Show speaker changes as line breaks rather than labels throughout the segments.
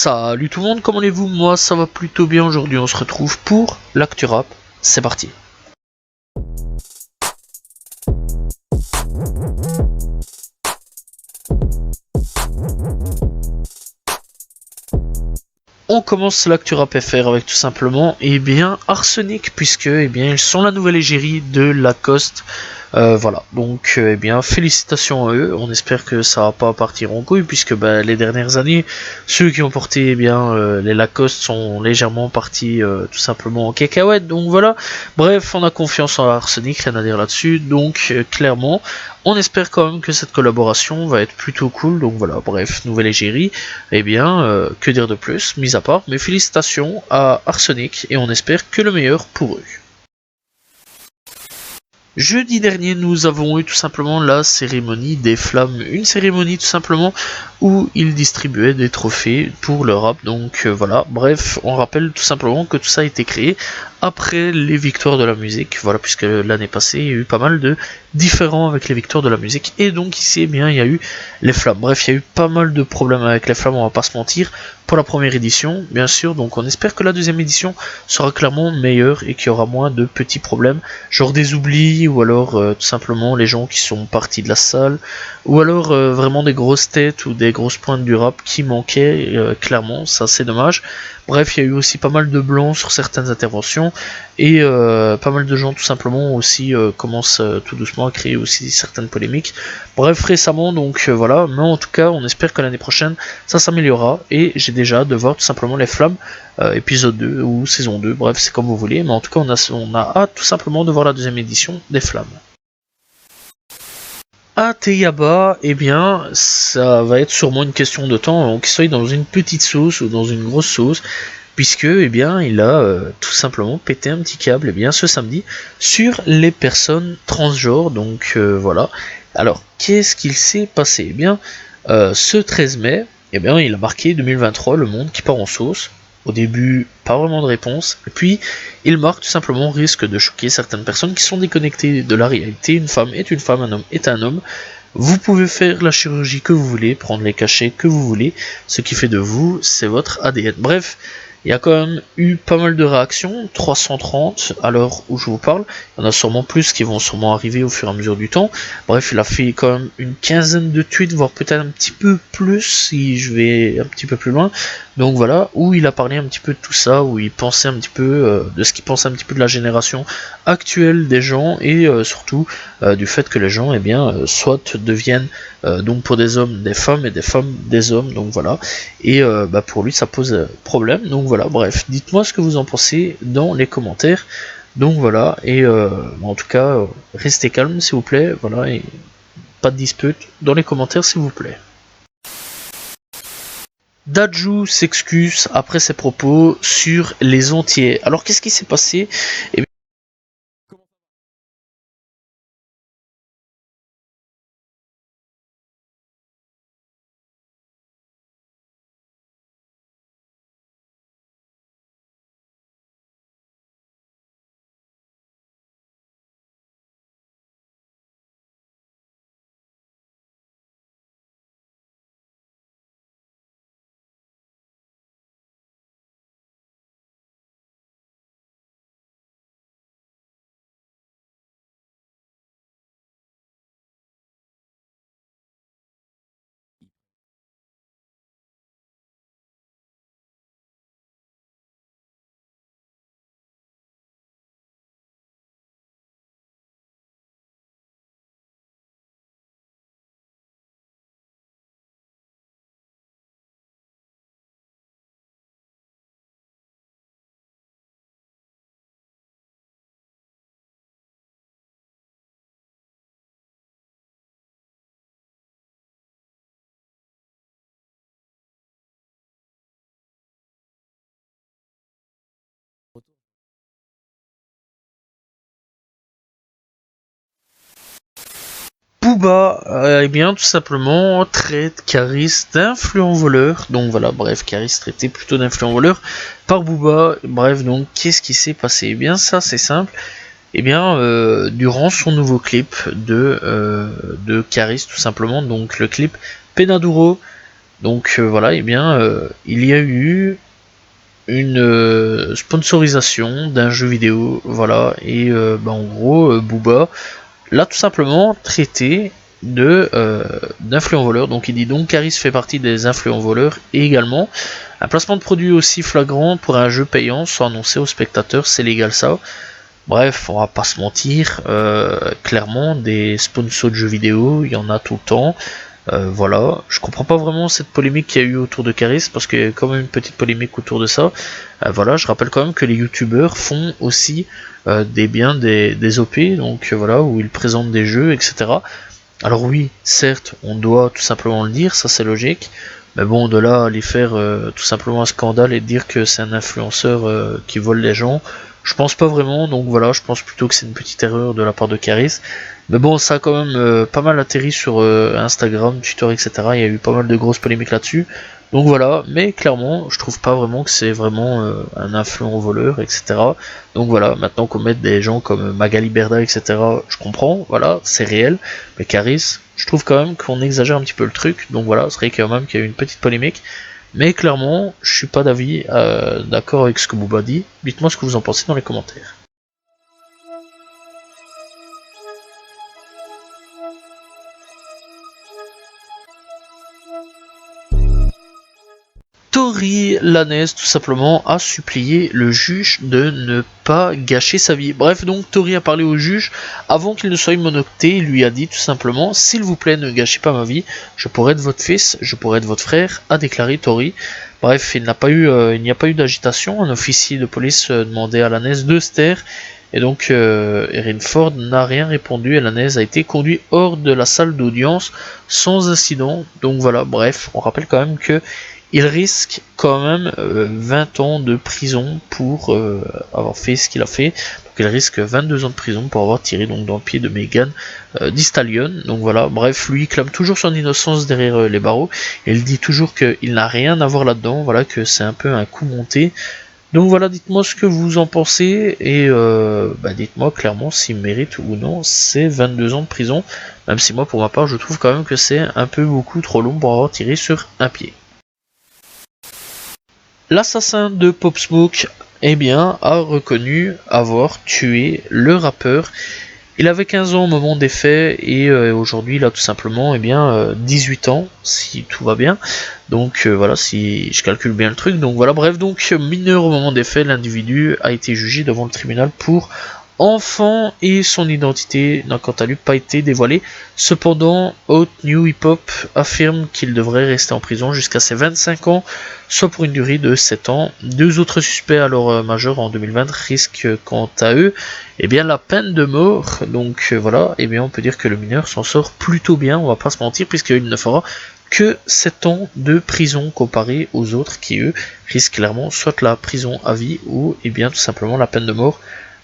Salut tout le monde, comment allez-vous? Moi ça va plutôt bien. Aujourd'hui on se retrouve pour l'actu rap, c'est parti. On commence l'actu rap FR avec tout simplement Arsenic, puisque ils sont la nouvelle égérie de Lacoste. Voilà, donc félicitations à eux. On espère que ça va pas partir en couille, puisque les dernières années, ceux qui ont porté les Lacoste sont légèrement partis tout simplement en cacahuète. Donc voilà, bref, on a confiance en Arsenic, rien à dire là-dessus. Donc clairement, on espère quand même que cette collaboration va être plutôt cool. Donc voilà, bref, nouvelle égérie. Que dire de plus, mis à part, mais félicitations à Arsenic et on espère que le meilleur pour eux. Jeudi dernier, nous avons eu tout simplement la cérémonie des flammes, une cérémonie tout simplement où ils distribuaient des trophées pour le rap. Donc voilà, bref, on rappelle tout simplement que tout ça a été créé après les victoires de la musique, voilà, puisque l'année passée, il y a eu pas mal de différends avec les victoires de la musique, et donc ici, il y a eu les flammes. Bref, il y a eu pas mal de problèmes avec les flammes, on va pas se mentir, pour la première édition, bien sûr, donc on espère que la deuxième édition sera clairement meilleure et qu'il y aura moins de petits problèmes, genre des oublis, ou alors tout simplement les gens qui sont partis de la salle, ou alors vraiment des grosses têtes ou des grosses pointes du rap qui manquaient, clairement, ça c'est dommage. Bref, il y a eu aussi pas mal de blancs sur certaines interventions, et pas mal de gens tout simplement aussi commencent tout doucement à créer aussi certaines polémiques. Bref, récemment, donc voilà, mais en tout cas, on espère que l'année prochaine, ça s'améliorera, et j'ai déjà hâte de voir tout simplement les flammes, épisode 2 ou saison 2, bref, c'est comme vous voulez, mais en tout cas, on a hâte tout simplement de voir la deuxième édition des flammes. À Teyaba, ça va être sûrement une question de temps qu'il soit dans une petite sauce ou dans une grosse sauce, puisque il a tout simplement pété un petit câble ce samedi sur les personnes transgenres. Donc voilà. Alors qu'est-ce qu'il s'est passé? Ce 13 mai, il a marqué 2023 le monde qui part en sauce. Au début, pas vraiment de réponse, et puis il marque tout simplement risque de choquer certaines personnes qui sont déconnectées de la réalité. Une femme est une femme, un homme est un homme. Vous pouvez faire la chirurgie que vous voulez, prendre les cachets que vous voulez, ce qui fait de vous, c'est votre ADN. Bref, il y a quand même eu pas mal de réactions, 330 à l'heure où je vous parle, il y en a sûrement plus qui vont sûrement arriver au fur et à mesure du temps. Bref, il a fait quand même une quinzaine de tweets, voire peut-être un petit peu plus si je vais un petit peu plus loin. Donc voilà, où il a parlé un petit peu de tout ça, où il pensait un petit peu de ce qu'il pensait un petit peu de la génération actuelle des gens, et surtout du fait que les gens soit deviennent donc pour des hommes des femmes et des femmes des hommes. Donc voilà, et pour lui ça pose problème. Donc voilà, bref, dites-moi ce que vous en pensez dans les commentaires. Donc voilà, et en tout cas restez calme s'il vous plaît, voilà, et pas de dispute dans les commentaires s'il vous plaît. Dadju s'excuse après ses propos sur les entiers. Alors qu'est-ce qui s'est passé? Booba, tout simplement, traite Caris d'influent voleur. Donc voilà, bref, Caris traitait plutôt d'influent voleur par Booba. Bref, donc, qu'est-ce qui s'est passé? Ça, c'est simple. Durant son nouveau clip de Caris, tout simplement, donc le clip Penaduro, Donc voilà, et bien il y a eu une sponsorisation d'un jeu vidéo, voilà, et en gros Booba l'a tout simplement traité d'influent voleur. Donc il dit donc Caris fait partie des influents voleurs, et également un placement de produit aussi flagrant pour un jeu payant sans annoncer aux spectateurs, c'est légal ça. Bref, on va pas se mentir, clairement des sponsors de jeux vidéo, il y en a tout le temps. Voilà, je comprends pas vraiment cette polémique qu'il y a eu autour de Caris, parce qu'il y a quand même une petite polémique autour de ça. Voilà, je rappelle quand même que les youtubeurs font aussi des OP, donc voilà, où ils présentent des jeux, etc. Alors oui, certes, on doit tout simplement le dire, ça c'est logique, mais bon, de là à aller faire tout simplement un scandale et dire que c'est un influenceur qui vole les gens, je pense pas vraiment, donc voilà, je pense plutôt que c'est une petite erreur de la part de Caris. Mais bon, ça a quand même pas mal atterri sur Instagram, Twitter, etc. Il y a eu pas mal de grosses polémiques là-dessus. Donc voilà, mais clairement, je trouve pas vraiment que c'est vraiment un influent voleur, etc. Donc voilà, maintenant qu'on met des gens comme Magali Berda, etc., je comprends, voilà, c'est réel. Mais Caris, je trouve quand même qu'on exagère un petit peu le truc. Donc voilà, c'est vrai quand même qu'il y a eu une petite polémique. Mais clairement, je suis pas d'avis d'accord avec ce que Booba dit. Dites-moi ce que vous en pensez dans les commentaires. Tori Lanez tout simplement a supplié le juge de ne pas gâcher sa vie. Bref, donc Tori a parlé au juge avant qu'il ne soit monoté. Il lui a dit tout simplement: s'il vous plaît, ne gâchez pas ma vie, je pourrais être votre fils, je pourrais être votre frère, a déclaré Tori. Bref, il n'y a pas eu d'agitation. Un officier de police demandait à Lanez de se taire. Et donc Erin Ford n'a rien répondu et Lanez a été conduit hors de la salle d'audience sans incident. Donc voilà, bref, on rappelle quand même que il risque quand même 20 ans de prison pour avoir fait ce qu'il a fait. Donc il risque 22 ans de prison pour avoir tiré donc dans le pied de Megan Thee Stallion. Donc voilà, bref, lui il clame toujours son innocence derrière les barreaux. Il dit toujours qu'il n'a rien à voir là-dedans, voilà, que c'est un peu un coup monté. Donc voilà, dites-moi ce que vous en pensez et dites-moi clairement s'il mérite ou non ces 22 ans de prison. Même si moi pour ma part je trouve quand même que c'est un peu beaucoup trop long pour avoir tiré sur un pied. L'assassin de Pop Smoke, a reconnu avoir tué le rappeur. Il avait 15 ans au moment des faits et aujourd'hui il a tout simplement 18 ans si tout va bien. Donc voilà, si je calcule bien le truc. Donc voilà, bref, donc mineur au moment des faits, l'individu a été jugé devant le tribunal pour enfant et son identité n'a quant à lui pas été dévoilée. Cependant, Hot New Hip Hop affirme qu'il devrait rester en prison jusqu'à ses 25 ans, soit pour une durée de 7 ans. Deux autres suspects alors majeurs en 2020 risquent quant à eux la peine de mort. Donc voilà, on peut dire que le mineur s'en sort plutôt bien, on va pas se mentir, puisqu'il ne fera que 7 ans de prison comparé aux autres qui eux risquent clairement soit la prison à vie ou tout simplement la peine de mort.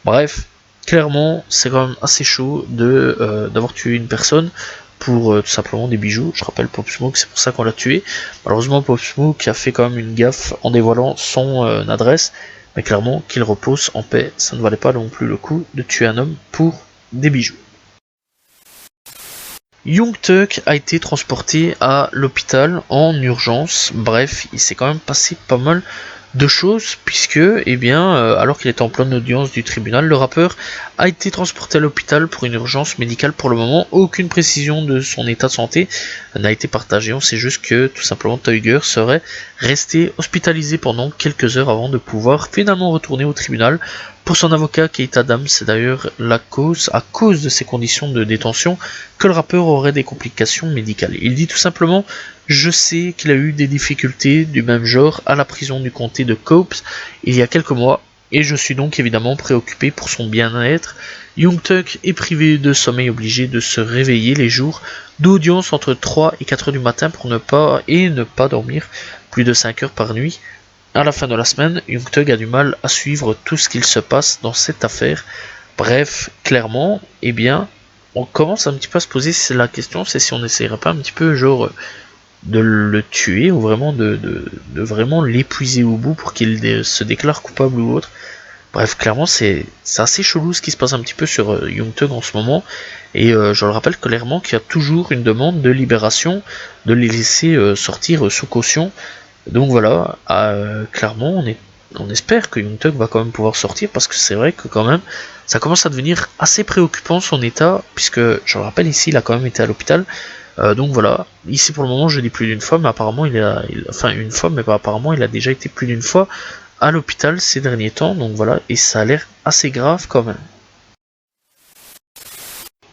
Bref, clairement c'est quand même assez chaud d'avoir tué une personne pour tout simplement des bijoux. Je rappelle Pop Smoke, c'est pour ça qu'on l'a tué. Malheureusement Pop Smoke a fait quand même une gaffe en dévoilant son adresse, mais clairement qu'il repose en paix, ça ne valait pas non plus le coup de tuer un homme pour des bijoux. Young Thug a été transporté à l'hôpital en urgence. Bref, il s'est quand même passé pas mal de choses puisque alors qu'il était en pleine audience du tribunal, le rappeur a été transporté à l'hôpital pour une urgence médicale. Pour le moment, aucune précision de son état de santé n'a été partagée. On sait juste que tout simplement Thugger serait resté hospitalisé pendant quelques heures avant de pouvoir finalement retourner au tribunal. Pour son avocat Keita Adams, c'est d'ailleurs à cause de ces conditions de détention que le rappeur aurait des complications médicales. Il dit tout simplement: je sais qu'il a eu des difficultés du même genre à la prison du comté de Cobbs il y a quelques mois, et je suis donc évidemment préoccupé pour son bien-être. Young Thug est privé de sommeil, obligé de se réveiller les jours d'audience entre 3 et 4 heures du matin pour ne pas dormir plus de 5 heures par nuit. À la fin de la semaine, Young Thug a du mal à suivre tout ce qu'il se passe dans cette affaire. Bref, clairement, on commence un petit peu à se poser la question, c'est si on n'essayerait pas un petit peu de le tuer ou vraiment de vraiment l'épuiser au bout pour qu'il se déclare coupable ou autre. Bref, clairement, c'est assez chelou ce qui se passe un petit peu sur Young Thug en ce moment. Et je le rappelle clairement qu'il y a toujours une demande de libération, de les laisser sortir sous caution. Donc voilà, clairement, on espère que Young Thug va quand même pouvoir sortir, parce que c'est vrai que quand même, ça commence à devenir assez préoccupant son état, puisque, je le rappelle, ici, il a quand même été à l'hôpital. Donc voilà, ici pour le moment je dis plus d'une fois, mais apparemment enfin une fois, mais apparemment il a déjà été plus d'une fois à l'hôpital ces derniers temps, donc voilà, et ça a l'air assez grave quand même.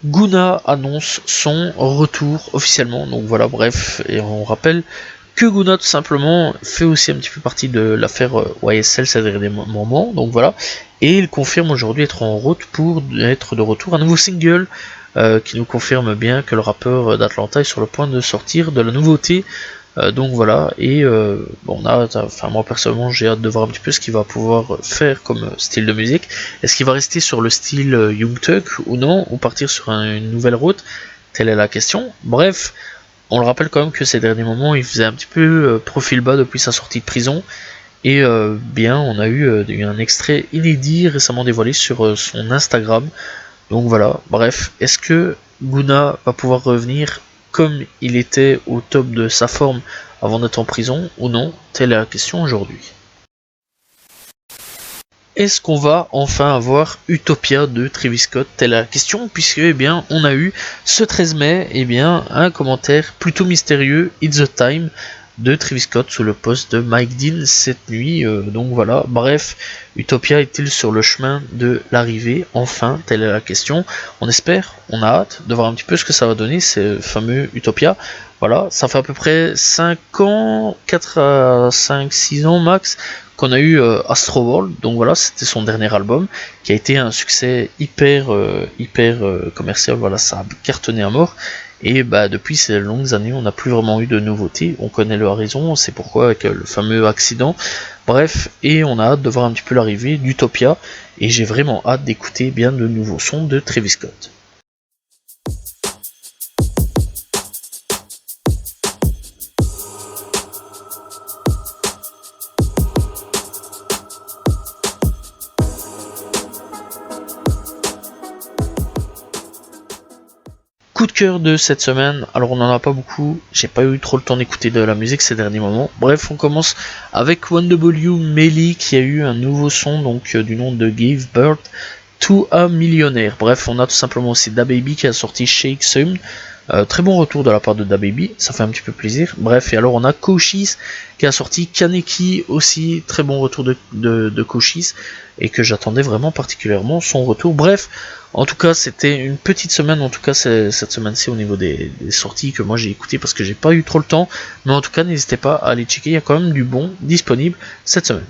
Guna annonce son retour officiellement, donc voilà, bref, et on rappelle que Guna tout simplement fait aussi un petit peu partie de l'affaire YSL ces derniers moments, donc voilà, et il confirme aujourd'hui être en route pour être de retour. Un nouveau single qui nous confirme bien que le rappeur d'Atlanta est sur le point de sortir de la nouveauté. Donc voilà, et bon, moi personnellement j'ai hâte de voir un petit peu ce qu'il va pouvoir faire comme style de musique. Est-ce qu'il va rester sur le style Young Thug ou non, ou partir sur une nouvelle route? Telle est la question. Bref, on le rappelle quand même que ces derniers moments il faisait un petit peu profil bas depuis sa sortie de prison. Et bien, on a eu un extrait inédit récemment dévoilé sur son Instagram. Donc voilà, bref, est-ce que Guna va pouvoir revenir comme il était au top de sa forme avant d'être en prison ou non? Telle est la question aujourd'hui. Est-ce qu'on va enfin avoir Utopia de Travis Scott? Telle est la question, puisque eh bien, on a eu ce 13 mai eh bien, un commentaire plutôt mystérieux, It's the Time, de Travis Scott sous le poste de Mike Dean cette nuit. Donc voilà, bref, Utopia est-il sur le chemin de l'arrivée? Enfin, telle est la question. On espère, on a hâte de voir un petit peu ce que ça va donner, ce fameux Utopia. Voilà, ça fait à peu près 5 ans, 4 à 5, 6 ans max, qu'on a eu Astro World. Donc voilà, c'était son dernier album, qui a été un succès hyper commercial. Voilà, ça a cartonné à mort. Et bah depuis ces longues années, on n'a plus vraiment eu de nouveautés. On connaît le raison, on sait pourquoi avec le fameux accident. Bref, et on a hâte de voir un petit peu l'arrivée d'Utopia. Et j'ai vraiment hâte d'écouter bien de nouveaux sons de Travis Scott. Coup de cœur de cette semaine, alors on n'en a pas beaucoup, j'ai pas eu trop le temps d'écouter de la musique ces derniers moments. Bref, on commence avec 1W Melly qui a eu un nouveau son donc du nom de Give Birth to a Millionaire. Bref, on a tout simplement aussi DaBaby qui a sorti Shake Some. Très bon retour de la part de DaBaby, ça fait un petit peu plaisir. Bref, et alors on a Cochise qui a sorti Kaneki aussi, très bon retour de Cochise, et que j'attendais vraiment particulièrement son retour. Bref, en tout cas c'était une petite semaine, en tout cas cette semaine-ci au niveau des sorties que moi j'ai écouté parce que j'ai pas eu trop le temps, mais en tout cas n'hésitez pas à aller checker, il y a quand même du bon disponible cette semaine.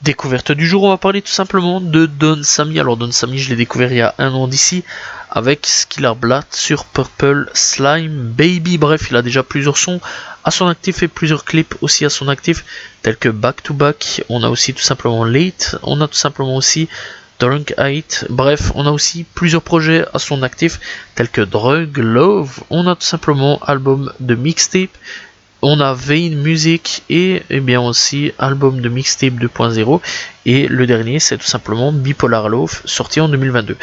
Découverte du jour, on va parler tout simplement de Don Samy. Alors Don Samy, je l'ai découvert il y a un an d'ici avec Skiller Blatt sur Purple Slime Baby. Bref, il a déjà plusieurs sons à son actif et plusieurs clips aussi à son actif, tels que Back to Back. On a aussi tout simplement Late, on a tout simplement aussi Drunk Height. Bref, on a aussi plusieurs projets à son actif, tels que Drug Love. On a tout simplement album de mixtape. On a Vain Music et bien aussi album de mixtape 2.0, et le dernier c'est tout simplement Bipolar Love sorti en 2022.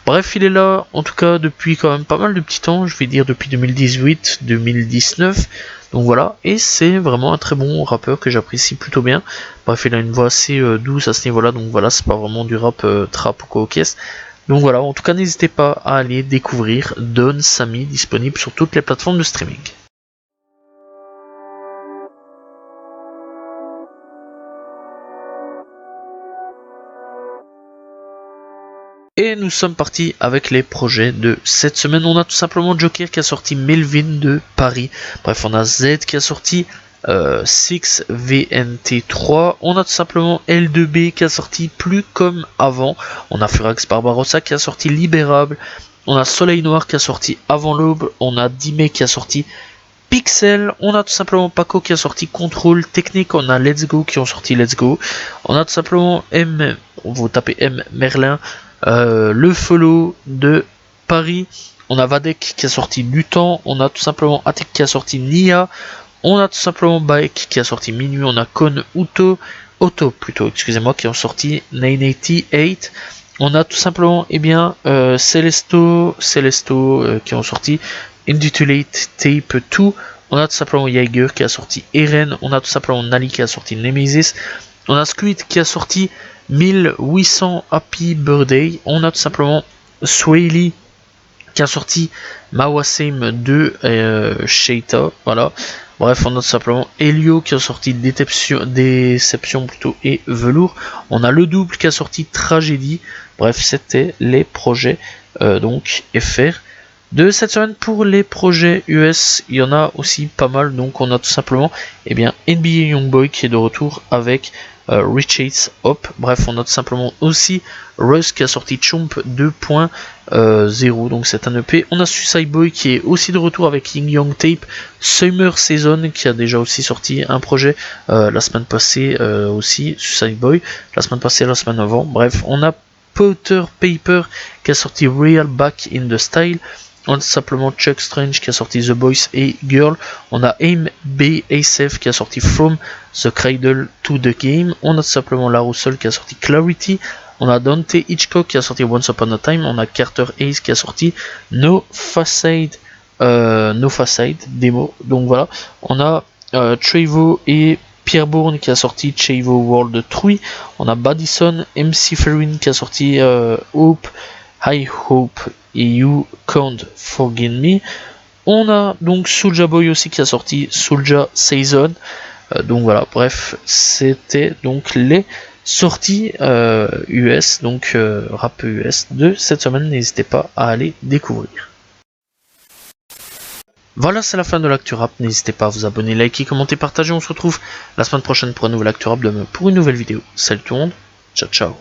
Bref, il est là en tout cas depuis quand même pas mal de petits temps, je vais dire depuis 2018-2019, donc voilà, et c'est vraiment un très bon rappeur que j'apprécie plutôt bien. Bref, il a une voix assez douce à ce niveau là, donc voilà, c'est pas vraiment du rap trap ou quoi au caisse. Donc voilà, en tout cas n'hésitez pas à aller découvrir Don Samy, disponible sur toutes les plateformes de streaming. Et nous sommes partis avec les projets de cette semaine. On a tout simplement Joker qui a sorti Melvin de Paris. Bref, on a Z qui a sorti 6VNT3. On a tout simplement L2B qui a sorti Plus comme avant. On a Furax Barbarossa qui a sorti Libérable. On a Soleil Noir qui a sorti Avant l'aube. On a Dime qui a sorti Pixel, on a tout simplement Paco qui a sorti Control. Technique, on a Let's Go qui ont sorti Let's Go. On a tout simplement vous tapez M Merlin, le follow de Paris. On a Vadek qui a sorti Du Temps. On a tout simplement Atek qui a sorti Nia. On a tout simplement Baek qui a sorti Minuit. On a Kon Auto plutôt, excusez-moi, qui ont sorti 988. On a tout simplement, Celesto qui ont sorti Indutulate Tape 2. On a tout simplement Jaeger qui a sorti Eren. On a tout simplement Nali qui a sorti Nemesis. On a Squid qui a sorti 1800 Happy Birthday. On a tout simplement Swaley qui a sorti Mawasame 2 Sheita. Voilà. Bref, on a tout simplement Helio qui a sorti Déception plutôt et Velours. On a le double qui a sorti Tragédie. Bref, c'était les projets donc FR de cette semaine. Pour les projets US, il y en a aussi pas mal. Donc on a tout simplement NBA Youngboy qui est de retour avec Richards Hop. Bref, on a tout simplement aussi Russ qui a sorti Chomp 2.0, donc c'est un EP. On a Suicide Boy qui est aussi de retour avec Ying Yang Tape. Summer Season qui a déjà aussi sorti un projet la semaine passée aussi. Suicide Boy la semaine passée, la semaine avant. Bref, on a Powder Paper qui a sorti Real Back in the Style. On a simplement Chuck Strange qui a sorti The Boys et Girl. On a Aim BASF qui a sorti From the Cradle to the Game. On a simplement La Roussel qui a sorti Clarity. On a Dante Hitchcock qui a sorti Once Upon a Time. On a Carter Hayes qui a sorti No Facade démo. Donc voilà. On a Trevo et Pierre Bourne qui a sorti Chavo World 3. On a Badison, MC Ferrin qui a sorti Hope, I Hope et You Can't Forgive Me. On a donc Soulja Boy aussi qui a sorti Soulja Season. Donc voilà, bref, c'était donc les sorties US, donc rap US de cette semaine. N'hésitez pas à aller découvrir. Voilà, c'est la fin de l'actu rap. N'hésitez pas à vous abonner, liker, commenter, partager. On se retrouve la semaine prochaine pour un nouvel actu rap, demain pour une nouvelle vidéo. Salut tout le monde, ciao ciao.